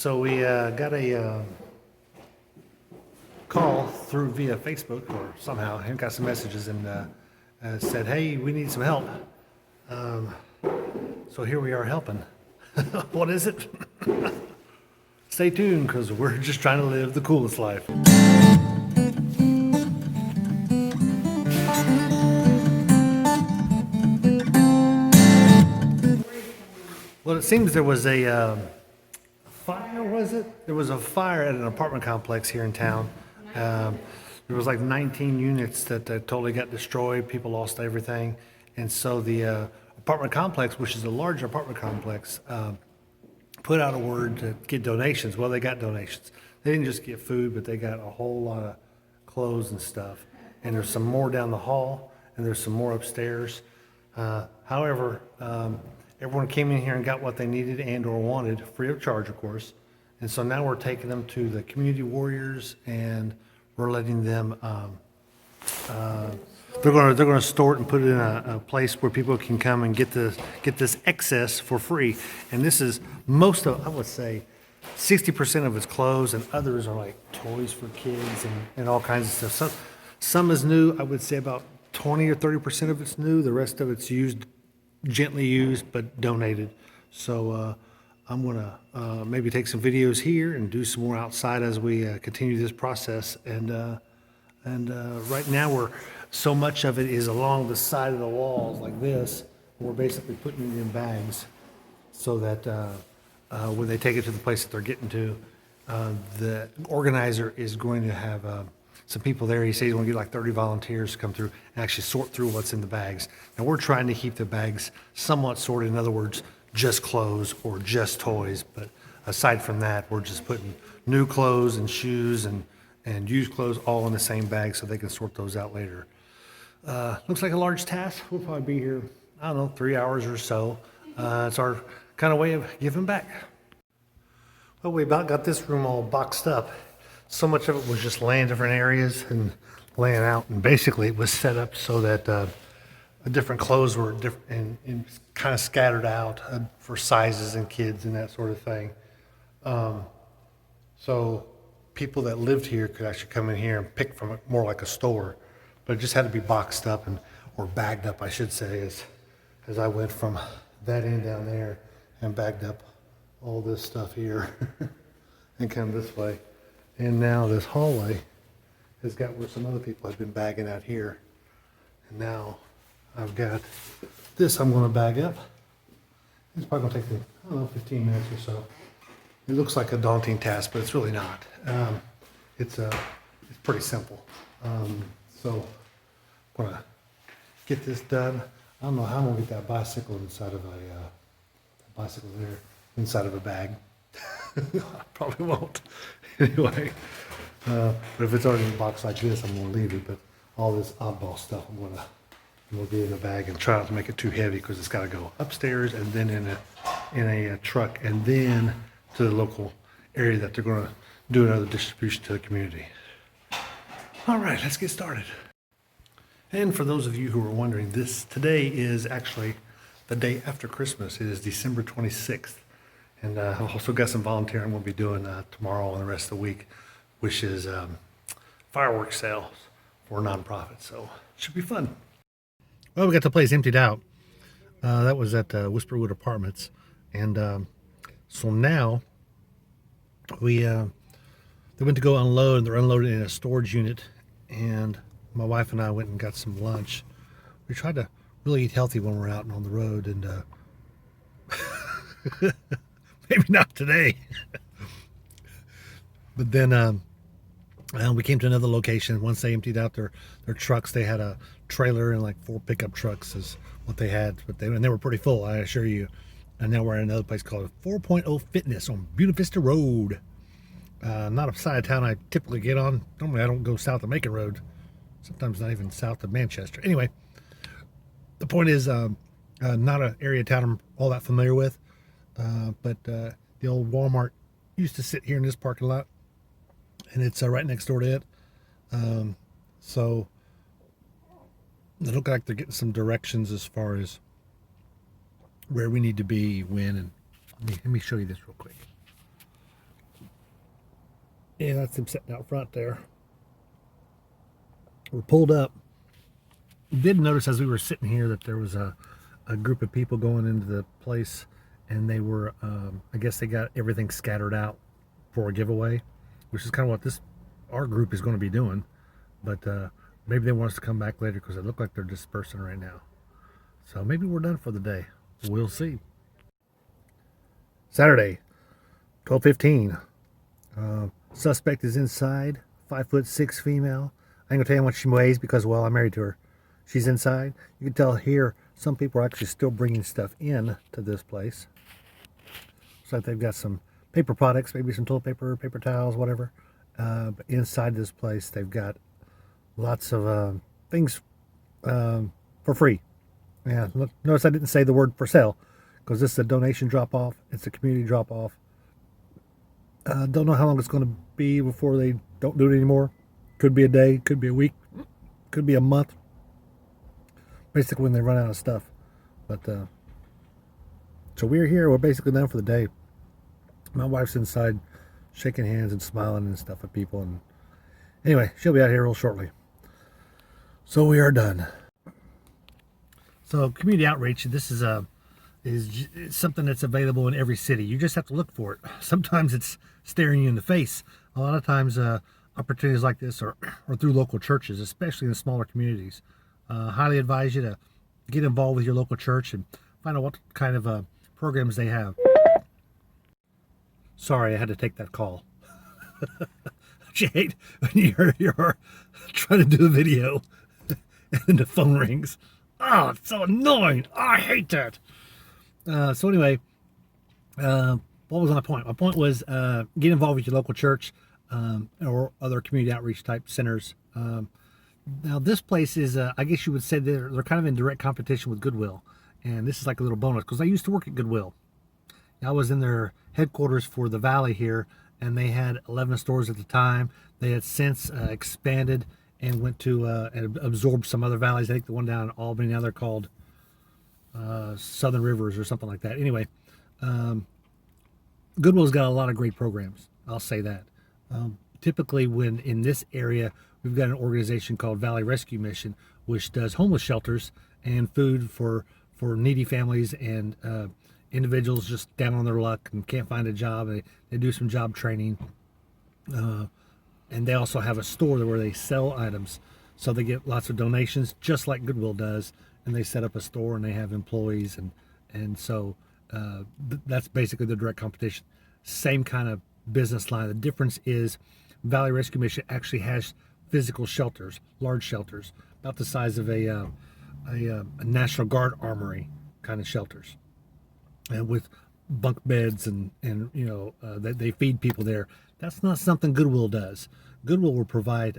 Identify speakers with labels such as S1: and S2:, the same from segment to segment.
S1: So we got a call through via Facebook or somehow, and got some messages and said, "Hey, we need some help." Um, so here we are helping. What is it? Stay tuned, because we're just trying to live the coolest life. Well, it seems there was a fire, was it? There was a fire at an apartment complex here in town. Um, there was like 19 units that totally got destroyed. People lost everything. And so the apartment complex, which is a large apartment complex, put out a word to get donations. Well, they got donations. They didn't just get food, but they got a whole lot of clothes and stuff. And there's some more down the hall, and there's some more upstairs. However, everyone came in here and got what they needed and or wanted, free of charge, of course. And so now we're taking them to the community warriors, and we're letting them, they're gonna store it and put it in a place where people can come and get this excess for free. And this is most of, I would say, 60% of it's clothes, and others are like toys for kids and all kinds of stuff. Some is new. I would say about 20 or 30% of it's new. The rest of it's used, gently used, but donated. So I'm gonna maybe take some videos here and do some more outside as we continue this process. And right now so much of it is along the side of the walls like this. We're basically putting it in bags so that when they take it to the place that they're getting to, the organizer is going to have some people there. He says he's going to get like 30 volunteers to come through and actually sort through what's in the bags. And we're trying to keep the bags somewhat sorted. In other words, just clothes or just toys. But aside from that, we're just putting new clothes and shoes and used clothes all in the same bag so they can sort those out later. Looks like a large task. We'll probably be here, I don't know, 3 hours or so. It's our kind of way of giving back. Well, we about got this room all boxed up. So much of it was just laying different areas and laying out, and basically it was set up so that the different clothes were different and kind of scattered out for sizes and kids and that sort of thing. So people that lived here could actually come in here and pick from it, more like a store, but it just had to be boxed up or bagged up, I should say, as I went from that end down there and bagged up all this stuff here and come this way. And now this hallway has got where some other people have been bagging out here. And now I've got this I'm going to bag up. It's probably going to take me, I don't know, 15 minutes or so. It looks like a daunting task, but it's really not. It's pretty simple. So I'm going to get this done. I don't know how I'm going to get that bicycle inside of inside of a bag. I probably won't. Anyway, but if it's already in a box like this, I'm going to leave it. But all this oddball stuff, I'm going to get in a bag and try not to make it too heavy, because it's got to go upstairs and then in a truck and then to the local area that they're going to do another distribution to the community. All right, let's get started. And for those of you who are wondering, today is actually the day after Christmas. It is December 26th. And I've also got some volunteering we'll be doing tomorrow and the rest of the week, which is fireworks sales for nonprofits. So it should be fun. Well, we got the place emptied out. That was at Whisperwood Apartments. And so now they went to go unload, and they're unloading in a storage unit. And my wife and I went and got some lunch. We tried to really eat healthy when we're out and on the road, and maybe not today. But then we came to another location. Once they emptied out their trucks, they had a trailer and like 4 pickup trucks is what they had. And they were pretty full, I assure you. And now we're at another place called 4.0 Fitness on Buena Vista Road. Not a side of town I typically get on. Normally I don't go south of Macon Road. Sometimes not even south of Manchester. Anyway, the point is not an area of town I'm all that familiar with. But the old Walmart used to sit here in this parking lot, and it's right next door to it. So they look like they're getting some directions as far as where we need to be, when, and let me show you this real quick. Yeah, that's him sitting out front there. We're pulled up. Did notice as we were sitting here that there was a group of people going into the place, and they were, I guess they got everything scattered out for a giveaway, which is kind of what our group is going to be doing. But maybe they want us to come back later because it looked like they're dispersing right now. So maybe we're done for the day. We'll see. Saturday, 12:15. Suspect is inside, 5'6" female. I ain't gonna tell you how much she weighs because, well, I'm married to her. She's inside. You can tell here some people are actually still bringing stuff in to this place. So they've got some paper products, maybe some toilet paper, paper towels, whatever. But inside this place, they've got lots of things for free. Yeah, notice I didn't say the word for sale because this is a donation drop-off. It's a community drop-off. Don't know how long it's going to be before they don't do it anymore. Could be a day, could be a week, could be a month. Basically when they run out of stuff. But so we're here. We're basically done for the day. My wife's inside shaking hands and smiling and stuff at people. And anyway, she'll be out here real shortly. So we are done. So community outreach, this is something that's available in every city. You just have to look for it. Sometimes it's staring you in the face. A lot of times opportunities like this are through local churches, especially in the smaller communities. Highly advise you to get involved with your local church and find out what kind of programs they have. Sorry, I had to take that call. You hate when you're trying to do a video and the phone rings. Oh, it's so annoying. Oh, I hate that. So anyway, what was my point? My point was get involved with your local church or other community outreach type centers. Now this place is, I guess you would say they're kind of in direct competition with Goodwill. And this is like a little bonus because I used to work at Goodwill. I was in their headquarters for the Valley here, and they had 11 stores at the time. They had since expanded and went to and absorbed some other valleys. I think the one down in Albany, now they're called Southern Rivers or something like that. Anyway, Goodwill's got a lot of great programs. I'll say that. Typically when in this area, we've got an organization called Valley Rescue Mission, which does homeless shelters and food for needy families and individuals just down on their luck and can't find a job. They do some job training. And they also have a store where they sell items. So they get lots of donations, just like Goodwill does. And they set up a store and they have employees. And so that's basically the direct competition. Same kind of business line. The difference is Valley Rescue Mission actually has physical shelters, large shelters, about the size of a National Guard armory kind of shelters. And with bunk beds and you know they feed people there. That's not something Goodwill does. Goodwill will provide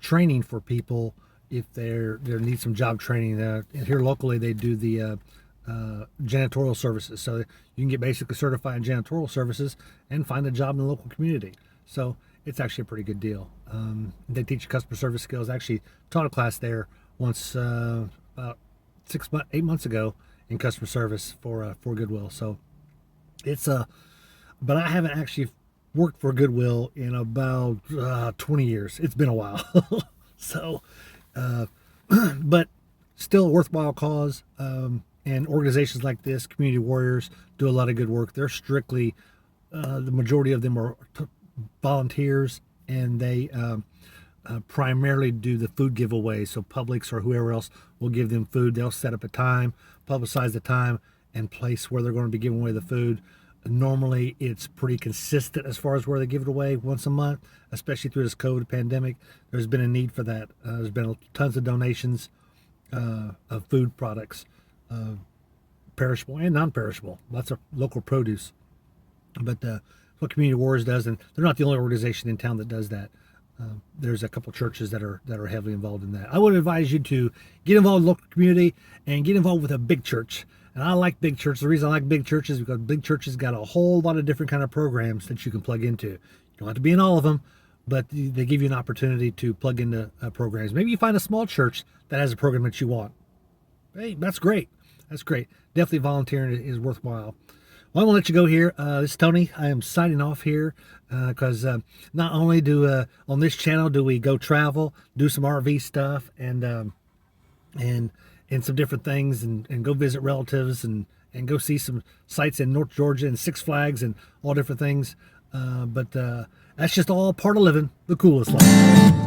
S1: training for people if they need some job training. Here locally, they do the janitorial services, so you can get basically certified in janitorial services and find a job in the local community. So it's actually a pretty good deal. They teach you customer service skills. I actually taught a class there once about 8 months ago in customer service for Goodwill. So it's but I haven't actually worked for Goodwill in about 20 years. It's been a while. So but still a worthwhile cause. And organizations like this, Community Warriors, do a lot of good work. They're strictly the majority of them are volunteers, and they primarily do the food giveaway. So Publix or whoever else will give them food. They'll set up a time, publicize the time and place where they're going to be giving away the food. Normally it's pretty consistent as far as where they give it away once a month, especially through this COVID pandemic. There's been a need for that. There's been tons of donations of food products, perishable and non-perishable, lots of local produce. But what Community Wars does, and they're not the only organization in town that does that. There's a couple churches that are heavily involved in that. I would advise you to get involved in the local community and get involved with a big church. And I like big churches. The reason I like big churches is because big churches got a whole lot of different kind of programs that you can plug into. You don't have to be in all of them, but they give you an opportunity to plug into programs. Maybe you find a small church that has a program that you want. Hey, that's great. That's great. Definitely volunteering is worthwhile. Well, I'm gonna let you go here. This is Tony. I am signing off here because not only do on this channel do we go travel, do some RV stuff, and some different things, and go visit relatives, and go see some sites in North Georgia and Six Flags and all different things. But that's just all part of living the coolest life.